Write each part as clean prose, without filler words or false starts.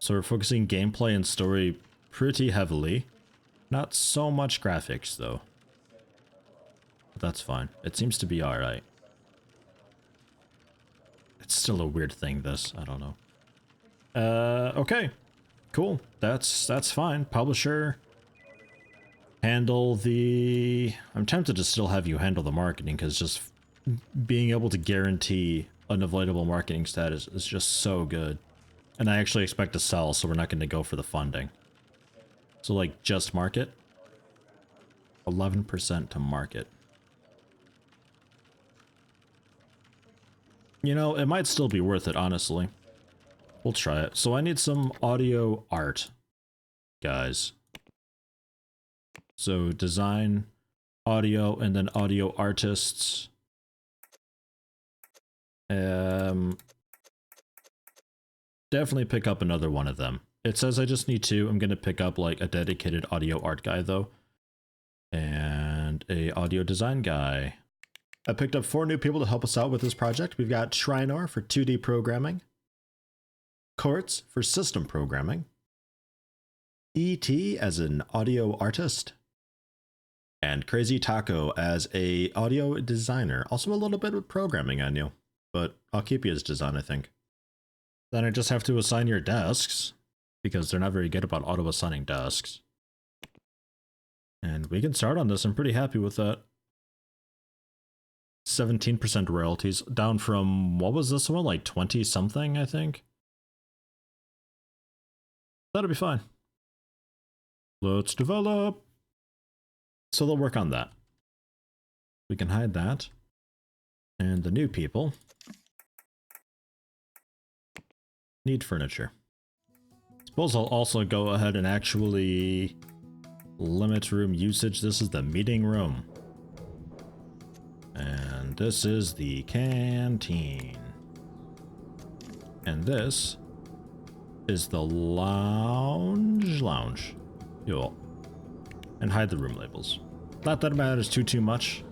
So we're focusing gameplay and story pretty heavily. Not so much graphics though. But that's fine. It seems to be alright. It's still a weird thing, this. I don't know. Okay. Cool. That's fine. Publisher. Handle the... I'm tempted to still have you handle the marketing, because just being able to guarantee unavoidable marketing status is just so good. And I actually expect to sell, so we're not going to go for the funding. So like, just market. 11% to market. You know, it might still be worth it, honestly. We'll try it. So I need some audio art, guys. So design, audio, and then audio artists. Definitely pick up another one of them. It says I just need two. I'm going to pick up like a dedicated audio art guy though. And a audio design guy. I picked up 4 new people to help us out with this project. We've got Shrinor for 2D programming. Courts for system programming. E.T. as an audio artist. And Crazy Taco as a audio designer. Also a little bit of programming on you. But I'll keep you as design, I think. Then I just have to assign your desks, because they're not very good about auto-assigning desks. And we can start on this. I'm pretty happy with that. 17% royalties, down from, what was this one, like 20-something, I think? That'll be fine. Let's develop. So they'll work on that. We can hide that. And the new people need furniture. Suppose I'll also go ahead and actually limit room usage. This is the meeting room. And this is the canteen. And this is the lounge. Cool. And hide the room labels. Not that it matters too much.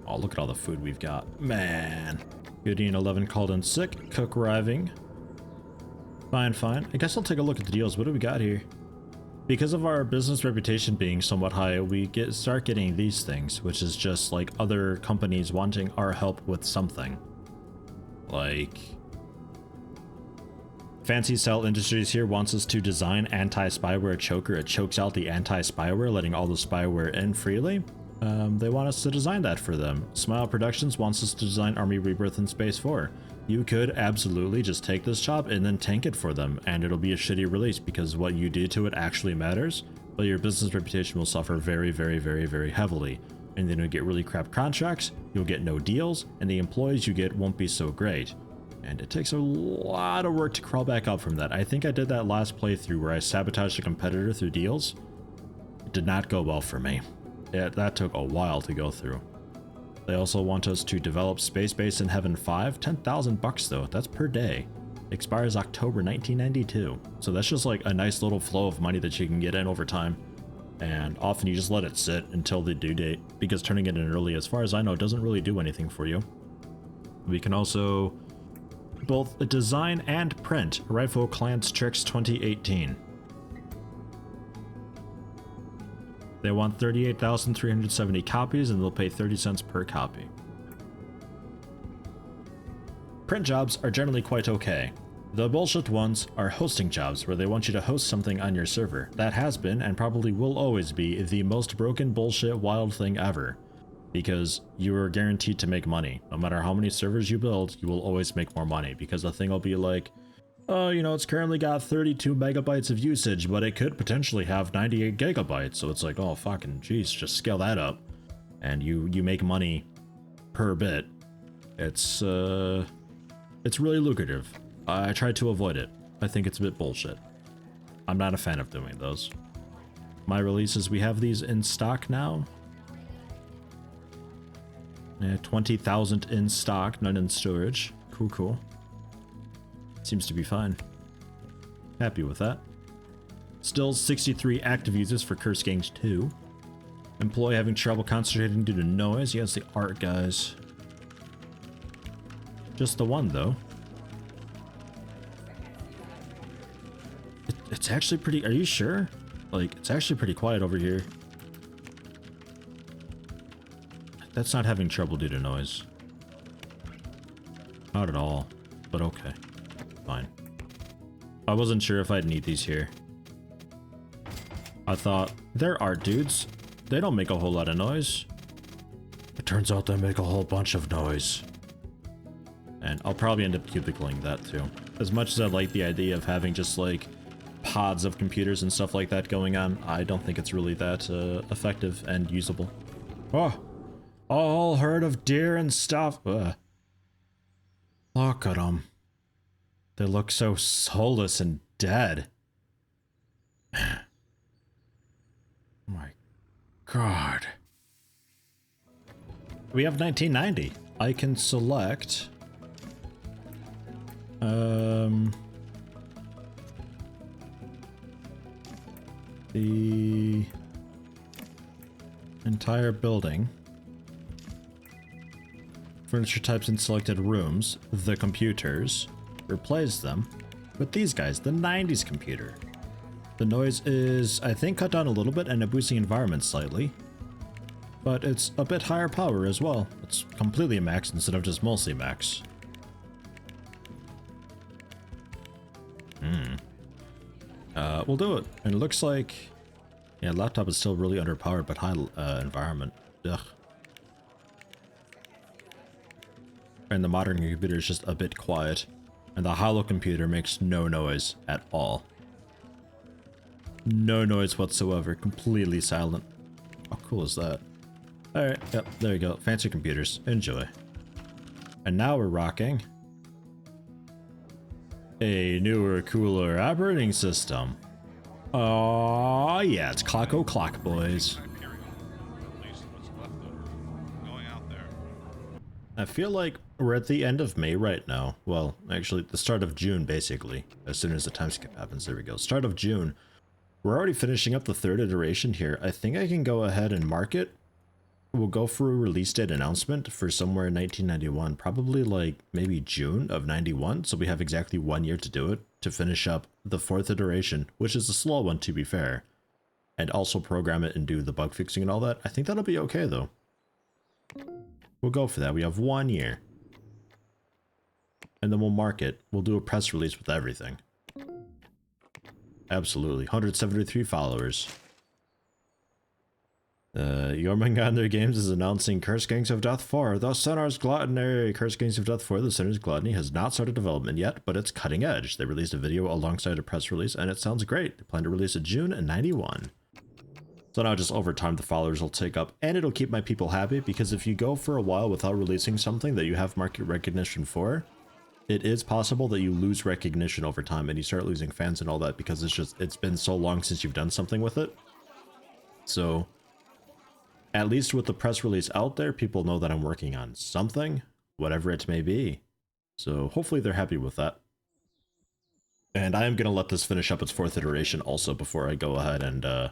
Oh, look at all the food we've got. Man. Goody and 11 called in sick. Cook arriving. Fine. I guess I'll take a look at the deals. What do we got here? Because of our business reputation being somewhat high, we start getting these things, which is just like other companies wanting our help with something. Like... Fancy Cell Industries here wants us to design anti-spyware choker. It chokes out the anti-spyware, letting all the spyware in freely. They want us to design that for them. Smile Productions wants us to design Army Rebirth in Space 4. You could absolutely just take this job and then tank it for them, and it'll be a shitty release because what you do to it actually matters, but your business reputation will suffer very heavily. And then you'll get really crap contracts, you'll get no deals, and the employees you get won't be so great. And it takes a lot of work to crawl back up from that. I think I did that last playthrough where I sabotaged a competitor through deals. It did not go well for me. That took a while to go through. They also want us to develop Space Base in Heaven 5. 10,000 bucks though, that's per day. Expires October 1992. So that's just like a nice little flow of money that you can get in over time. And often you just let it sit until the due date, because turning it in early, as far as I know, doesn't really do anything for you. We can also both design and print Rifle Clients Tricks 2018. They want 38,370 copies and they'll pay 30 cents per copy. Print jobs are generally quite okay. The bullshit ones are hosting jobs where they want you to host something on your server. That has been and probably will always be the most broken bullshit wild thing ever. Because you are guaranteed to make money. No matter how many servers you build, you will always make more money, because the thing will be like, oh, you know, it's currently got 32 megabytes of usage, but it could potentially have 98 gigabytes. So it's like, oh, fucking jeez, just scale that up. And you make money per bit. It's really lucrative. I try to avoid it. I think it's a bit bullshit. I'm not a fan of doing those. My releases, we have these in stock now. 20,000 in stock, none in storage. Cool. Seems to be fine. Happy with that. Still 63 active users for Curse Gangs 2. Employee having trouble concentrating due to noise. Yes, the art guys. Just the one though. It's actually pretty, are you sure? Like, it's actually pretty quiet over here. That's not having trouble due to noise. Not at all, but okay. Fine. I wasn't sure if I'd need these here. I thought, they're art dudes. They don't make a whole lot of noise. It turns out they make a whole bunch of noise. And I'll probably end up cubicling that too. As much as I like the idea of having just like pods of computers and stuff like that going on, I don't think it's really that effective and usable. Oh, all heard of deer and stuff. Look at them. They look so soulless and dead. Oh my god. We have 1990. I can select the entire building, furniture types in selected rooms, the computers, replace them with these guys, the 90s computer. The noise is, I think, cut down a little bit and a boosting environment slightly, but it's a bit higher power as well. It's completely max instead of just mostly max. We'll do it. And it looks like, yeah, laptop is still really underpowered, but high environment. Ugh. And the modern computer is just a bit quiet, and the hollow computer makes no noise at all. No noise whatsoever. Completely silent. How cool is that? Alright, yep, there you go. Fancy computers. Enjoy. And now we're rocking a newer, cooler operating system. Oh, yeah, it's Clock O'Clock, boys. I feel like we're at the end of May right now. Well, actually, the start of June, basically. As soon as the time skip happens, there we go. Start of June. We're already finishing up the third iteration here. I think I can go ahead and mark it. We'll go for a release date announcement for somewhere in 1991, probably like maybe June of 91. So we have exactly 1 year to do it, to finish up the fourth iteration, which is a slow one to be fair, and also program it and do the bug fixing and all that. I think that'll be okay though. We'll go for that. We have 1 year. And then we'll mark it. We'll do a press release with everything. Absolutely. 173 followers. Jormungandr Games is announcing Curse Gangs of Death 4. The Sinner's Gluttony. Curse Gangs of Death 4, The Sinner's Gluttony has not started development yet, but it's cutting edge. They released a video alongside a press release, and it sounds great. They plan to release it June in 91. So now just over time the followers will take up, and it'll keep my people happy, because if you go for a while without releasing something that you have market recognition for, it is possible that you lose recognition over time and you start losing fans and all that, because it's been so long since you've done something with it. So at least with the press release out there, people know that I'm working on something, whatever it may be. So hopefully they're happy with that. And I am going to let this finish up its fourth iteration also before I go ahead and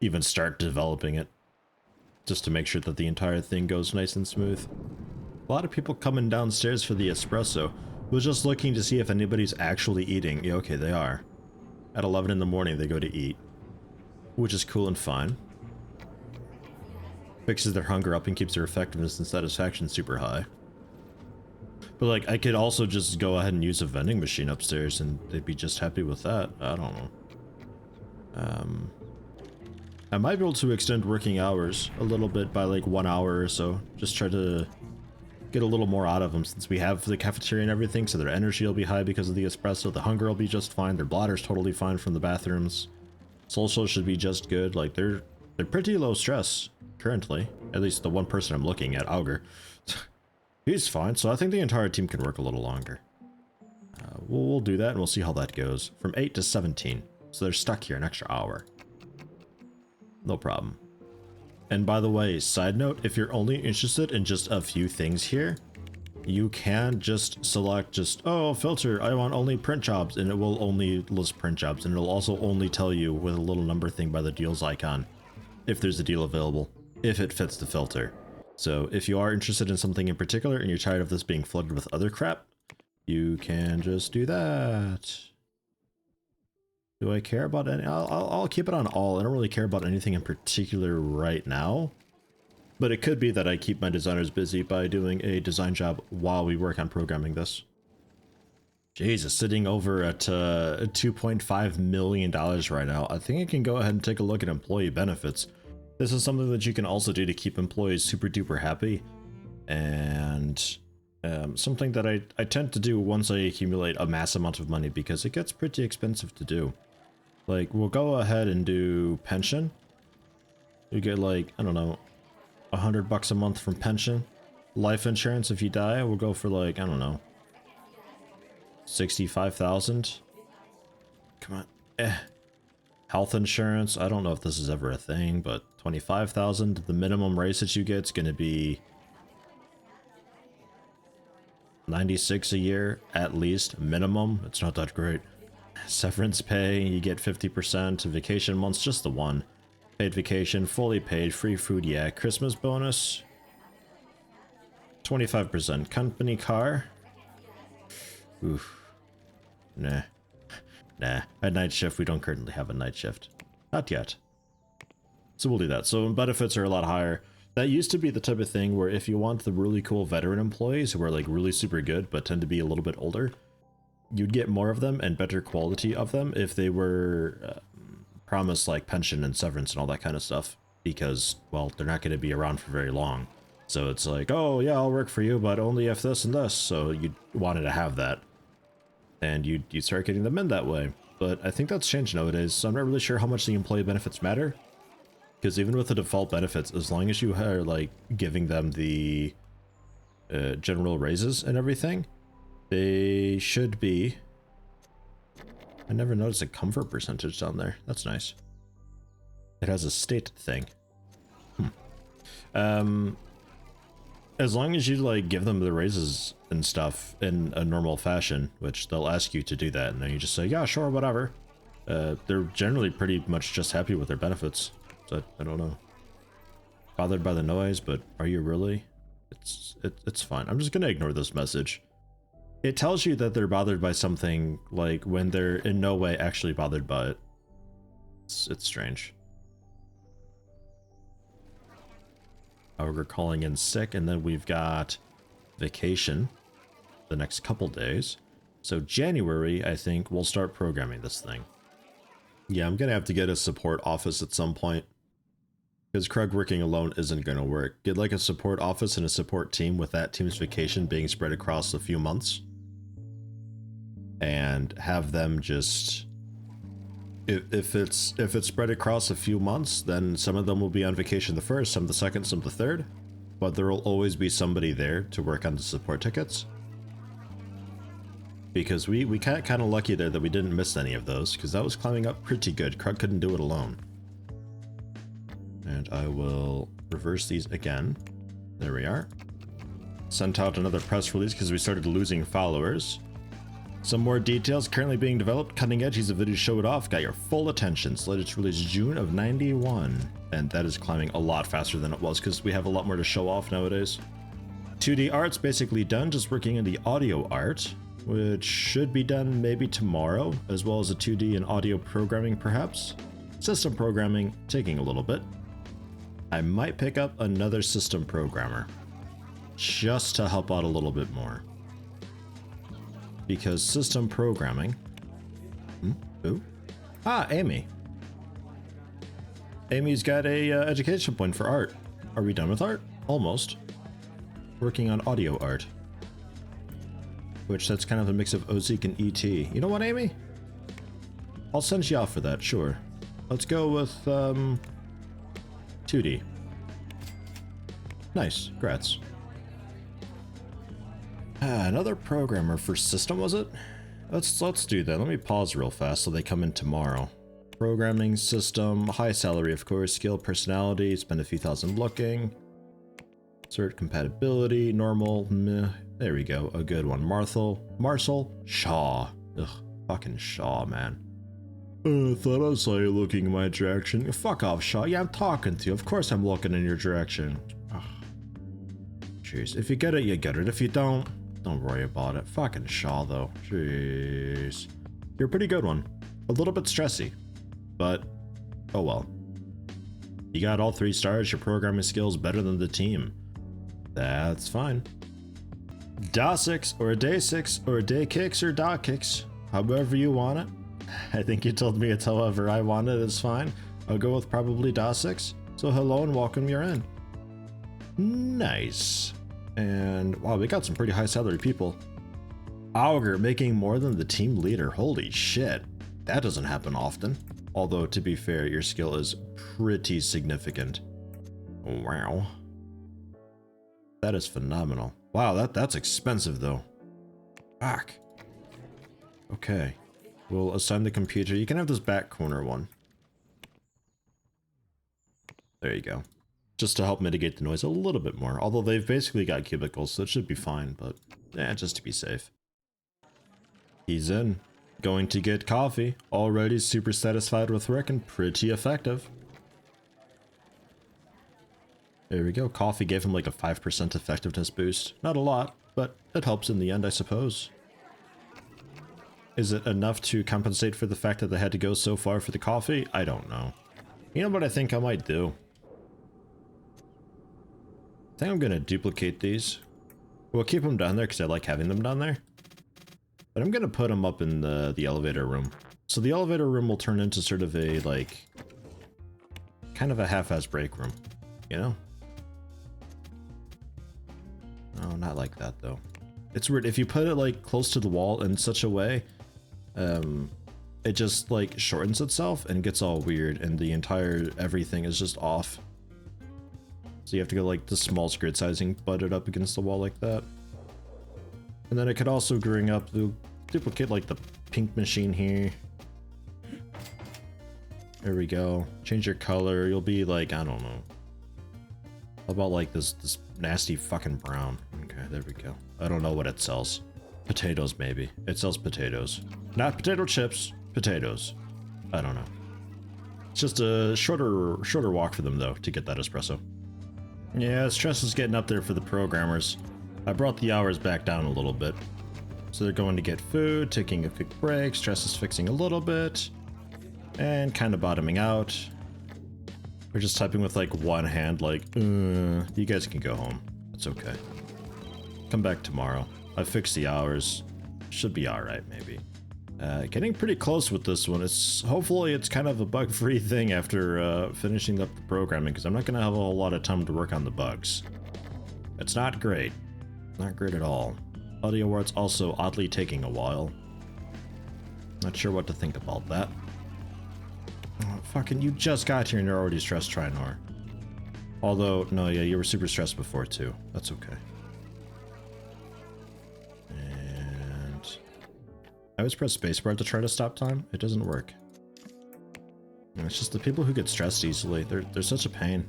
even start developing it, just to make sure that the entire thing goes nice and smooth. A lot of people coming downstairs for the espresso. Was just looking to see if anybody's actually eating. Yeah, okay, they are. At 11 in the morning they go to eat, which is cool and fine. Fixes their hunger up and keeps their effectiveness and satisfaction super high. But like, I could also just go ahead and use a vending machine upstairs and they'd be just happy with that. I don't know. I might be able to extend working hours a little bit by like 1 hour or so. Just try to get a little more out of them, since we have the cafeteria and everything, so their energy will be high because of the espresso. The hunger will be just fine. Their bladder's totally fine from the bathrooms. Social should be just good. Like, they're pretty low stress currently. At least the one person I'm looking at, Augur. He's fine, so I think the entire team can work a little longer. We'll do that and we'll see how that goes. From 8 to 17. So they're stuck here an extra hour. No problem. And by the way, side note, if you're only interested in just a few things here, you can just select oh, filter, I want only print jobs, and it will only list print jobs, and it'll also only tell you with a little number thing by the deals icon if there's a deal available, if it fits the filter. So if you are interested in something in particular and you're tired of this being flooded with other crap, you can just do that. Do I care about any? I'll keep it on all. I don't really care about anything in particular right now. But it could be that I keep my designers busy by doing a design job while we work on programming this. Jesus, sitting over at $2.5 million right now. I think I can go ahead and take a look at employee benefits. This is something that you can also do to keep employees super duper happy. And something that I tend to do once I accumulate a mass amount of money because it gets pretty expensive to do. Like, we'll go ahead and do pension. You get like, I don't know, $100 a month from pension. Life insurance, if you die, we'll go for like, I don't know, 65,000. Come on. Health insurance, I don't know if this is ever a thing, but 25,000. The minimum raise that you get is going to be 96 a year, at least, minimum. It's not that great. Severance pay, you get 50%. Vacation months, just the one. Paid vacation, fully paid, free food, yeah. Christmas bonus, 25%. Company car. Oof. Nah. Nah. At night shift, we don't currently have a night shift. Not yet. So we'll do that. So benefits are a lot higher. That used to be the type of thing where if you want the really cool veteran employees who are like really super good but tend to be a little bit older, you'd get more of them and better quality of them if they were promised like pension and severance and all that kind of stuff, because, well, they're not going to be around for very long. So it's like, oh yeah, I'll work for you, but only if this and this. So you wanted to have that, and you start getting them in that way. But I think that's changed nowadays, so I'm not really sure how much the employee benefits matter. Because even with the default benefits, as long as you are like giving them the general raises and everything, they should be. I never noticed a comfort percentage down there. That's nice. It has a state thing. As long as you like give them the raises and stuff in a normal fashion, which they'll ask you to do that, and then you just say, yeah, sure, whatever. They're generally pretty much just happy with their benefits. So I don't know. Bothered by the noise, but are you really? It's fine. I'm just gonna ignore this message. It tells you that they're bothered by something, like, when they're in no way actually bothered by it. It's strange. We're calling in sick, and then we've got vacation the next couple days. So January, I think, we'll start programming this thing. Yeah, I'm gonna have to get a support office at some point, because Krug working alone isn't gonna work. Get like a support office and a support team with that team's vacation being spread across a few months. And have them just, if it's spread across a few months, then some of them will be on vacation the first, some the second, some the third, but there will always be somebody there to work on the support tickets. Because we got kind of lucky there that we didn't miss any of those, because that was climbing up pretty good. Krug couldn't do it alone. And I will reverse these again. There we are. Sent out another press release because we started losing followers. Some more details currently being developed. Cutting edge, he's a video show it off. Got your full attention. Slated to release June of 91. And that is climbing a lot faster than it was because we have a lot more to show off nowadays. 2D art's basically done. Just working on the audio art, which should be done maybe tomorrow, as well as a 2D and audio programming perhaps. System programming taking a little bit. I might pick up another system programmer just to help out a little bit more. Because system programming... Who? Ah, Amy. Amy's got a education point for art. Are we done with art? Almost. Working on audio art. Which that's kind of a mix of OZEEK and ET. You know what, Amy? I'll send you off for that, sure. Let's go with 2D. Nice, congrats. Another programmer for system, was it? Let's do that. Let me pause real fast so they come in tomorrow. Programming, system, high salary, of course, skill, personality, spend a few thousand looking. Cert compatibility, normal, meh. There we go, a good one. Marcel, Shaw. Ugh, fucking Shaw, man. Thought I saw you looking in my direction. Fuck off, Shaw. Yeah, I'm talking to you. Of course I'm looking in your direction. Ugh. Jeez, if you get it, you get it. If you don't worry about it. Fucking Shaw, though. Jeez. You're a pretty good one. A little bit stressy, but oh well. You got all 3 stars, your programming skills better than the team. That's fine. Da 6 or a day 6 or a day kicks or dot kicks, however you want it. I think you told me it's however I want it, it's fine. I'll go with probably da 6. So hello and welcome, you're in. Nice. And wow, we got some pretty high salary people. Augur making more than the team leader, holy shit. That doesn't happen often. Although to be fair, your skill is pretty significant. Wow. That is phenomenal. Wow, that's expensive though. Fuck. Okay. We'll assign the computer. You can have this back corner one. There you go. Just to help mitigate the noise a little bit more. Although they've basically got cubicles, so it should be fine, but just to be safe. He's in. Going to get coffee. Already super satisfied with work and pretty effective. There we go. Coffee gave him like a 5% effectiveness boost. Not a lot, but it helps in the end, I suppose. Is it enough to compensate for the fact that they had to go so far for the coffee? I don't know. You know what I think I might do? I think I'm going to duplicate these. We'll keep them down there because I like having them down there. But I'm going to put them up in the elevator room. So the elevator room will turn into sort of a, like, kind of a half-ass break room, you know? No, not like that, though. It's weird. If you put it, like, close to the wall in such a way, it just, like, shortens itself and gets all weird, and the entire everything is just off. So you have to go, like, the small grid sizing, butt it up against the wall like that. And then it could also bring up, duplicate, like, the pink machine here. There we go. Change your color. You'll be, like, I don't know. How about, like, this nasty fucking brown? Okay, there we go. I don't know what it sells. Potatoes, maybe. It sells potatoes. Not potato chips, potatoes. I don't know. It's just a shorter walk for them, though, to get that espresso. Yeah, stress is getting up there for the programmers. I brought the hours back down a little bit. So they're going to get food, taking a quick break, stress is fixing a little bit, and kind of bottoming out. We're just typing with like one hand, like, you guys can go home. It's okay. Come back tomorrow. I fixed the hours. Should be alright, maybe. Getting pretty close with this one. Hopefully it's kind of a bug-free thing after finishing up the programming, because I'm not going to have a whole lot of time to work on the bugs. It's not great. Not great at all. Audio Wart's also oddly taking a while. Not sure what to think about that. Oh, fucking, you just got here and you're already stressed, Trinor. Although, no, yeah, you were super stressed before too. That's okay. And I always press spacebar to try to stop time. It doesn't work. It's just the people who get stressed easily. They're such a pain.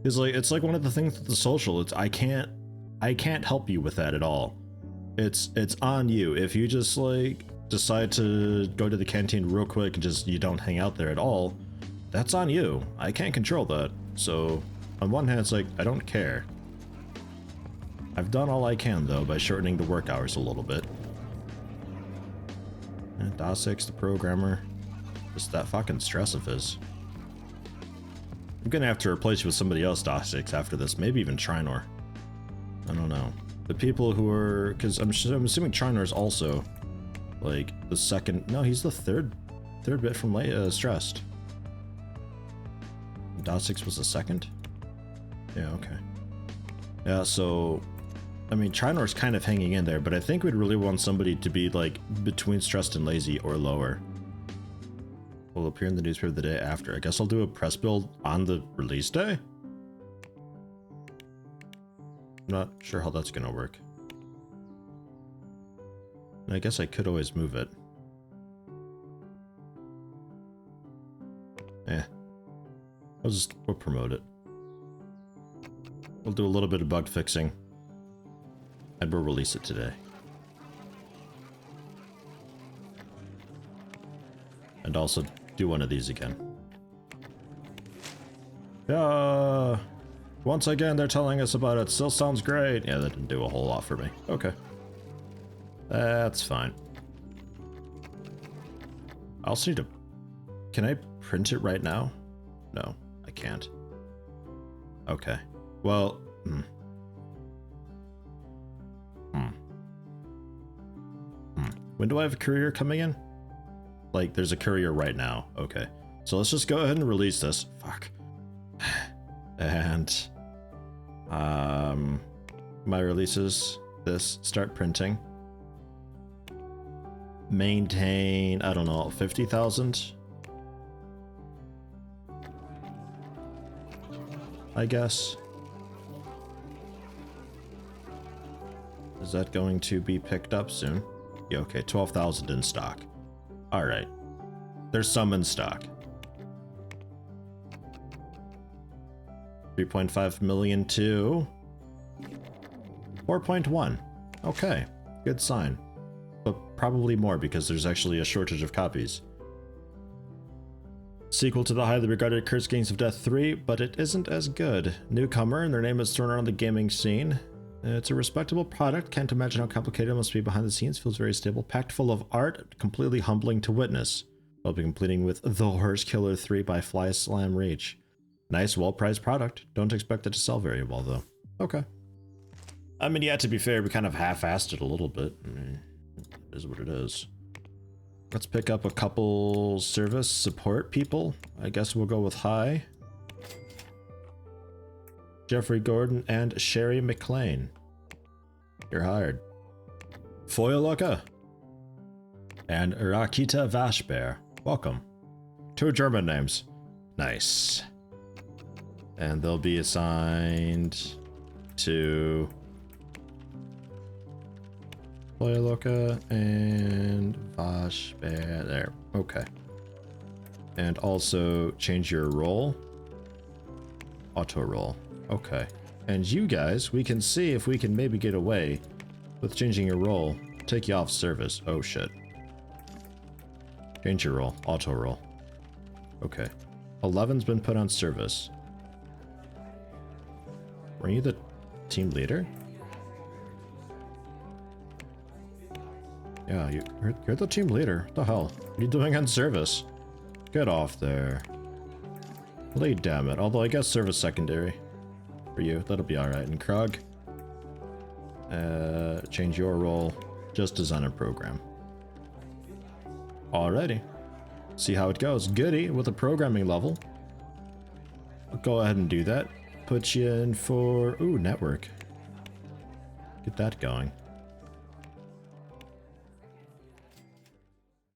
It's like one of the things with the social. I can't help you with that at all. It's on you. If you just like decide to go to the canteen real quick and just you don't hang out there at all, that's on you. I can't control that. So on one hand, it's like I don't care. I've done all I can though by shortening the work hours a little bit. And Da6, the programmer, just that fucking stress of his. I'm gonna have to replace you with somebody else, Da6, after this. Maybe even Trinor. I don't know. The people who are, because I'm assuming Trinor is also like the second. No, he's the third bit from stressed. Da6 was the second. Yeah, okay. Yeah, so I mean, Trinor's kind of hanging in there, but I think we'd really want somebody to be like between stressed and lazy or lower. Will appear in the newspaper the day after. I guess I'll do a press build on the release day. I'm not sure how that's gonna work. I guess I could always move it. We'll promote it. We'll do a little bit of bug fixing. And we'll release it today. And also do one of these again. Yeah. Once again, they're telling us about it. Still sounds great. Yeah, that didn't do a whole lot for me. Okay. That's fine. I also need to... Can I print it right now? No, I can't. Okay. Well... When do I have a courier coming in? Like, there's a courier right now. Okay. So let's just go ahead and release this. Fuck. And... my releases. This. Start printing. Maintain, I don't know, 50,000? I guess. Is that going to be picked up soon? Yeah, okay, 12,000 in stock. Alright. There's some in stock. 3.5 million to 4.1. Okay, good sign. But probably more because there's actually a shortage of copies. Sequel to the highly regarded Cursed Games of Death 3, but it isn't as good. Newcomer, and their name is thrown around the gaming scene. It's a respectable product, can't imagine how complicated it must be behind the scenes, feels very stable, packed full of art, completely humbling to witness. I'll be completing with The Horse Killer 3 by Fly Slam Reach. Nice, well-priced product. Don't expect it to sell very well, though. Okay. I mean, yeah, to be fair, we kind of half-assed it a little bit. I mean, it is what it is. Let's pick up a couple service support people. I guess we'll go with High. Jeffrey Gordon and Sherry McLean. You're hired. Foyaloka and Rakita Vashbear. Welcome. 2 German names. Nice. And they'll be assigned to Foyaloka and Vashbear. There. Okay. And also change your role. Auto roll. Okay. And you guys, we can see if we can maybe get away with changing your role. Take you off service. Oh shit. Change your role. Auto roll. Okay. 11's been put on service. Were you the team leader? Yeah, you're the team leader. What the hell? What are you doing on service? Get off there. Well, damn it. Although I guess service secondary. For you, that'll be alright. And Krug, change your role, just design a program. Alrighty. See how it goes. Goody with a programming level. I'll go ahead and do that. Put you in for, ooh, network. Get that going.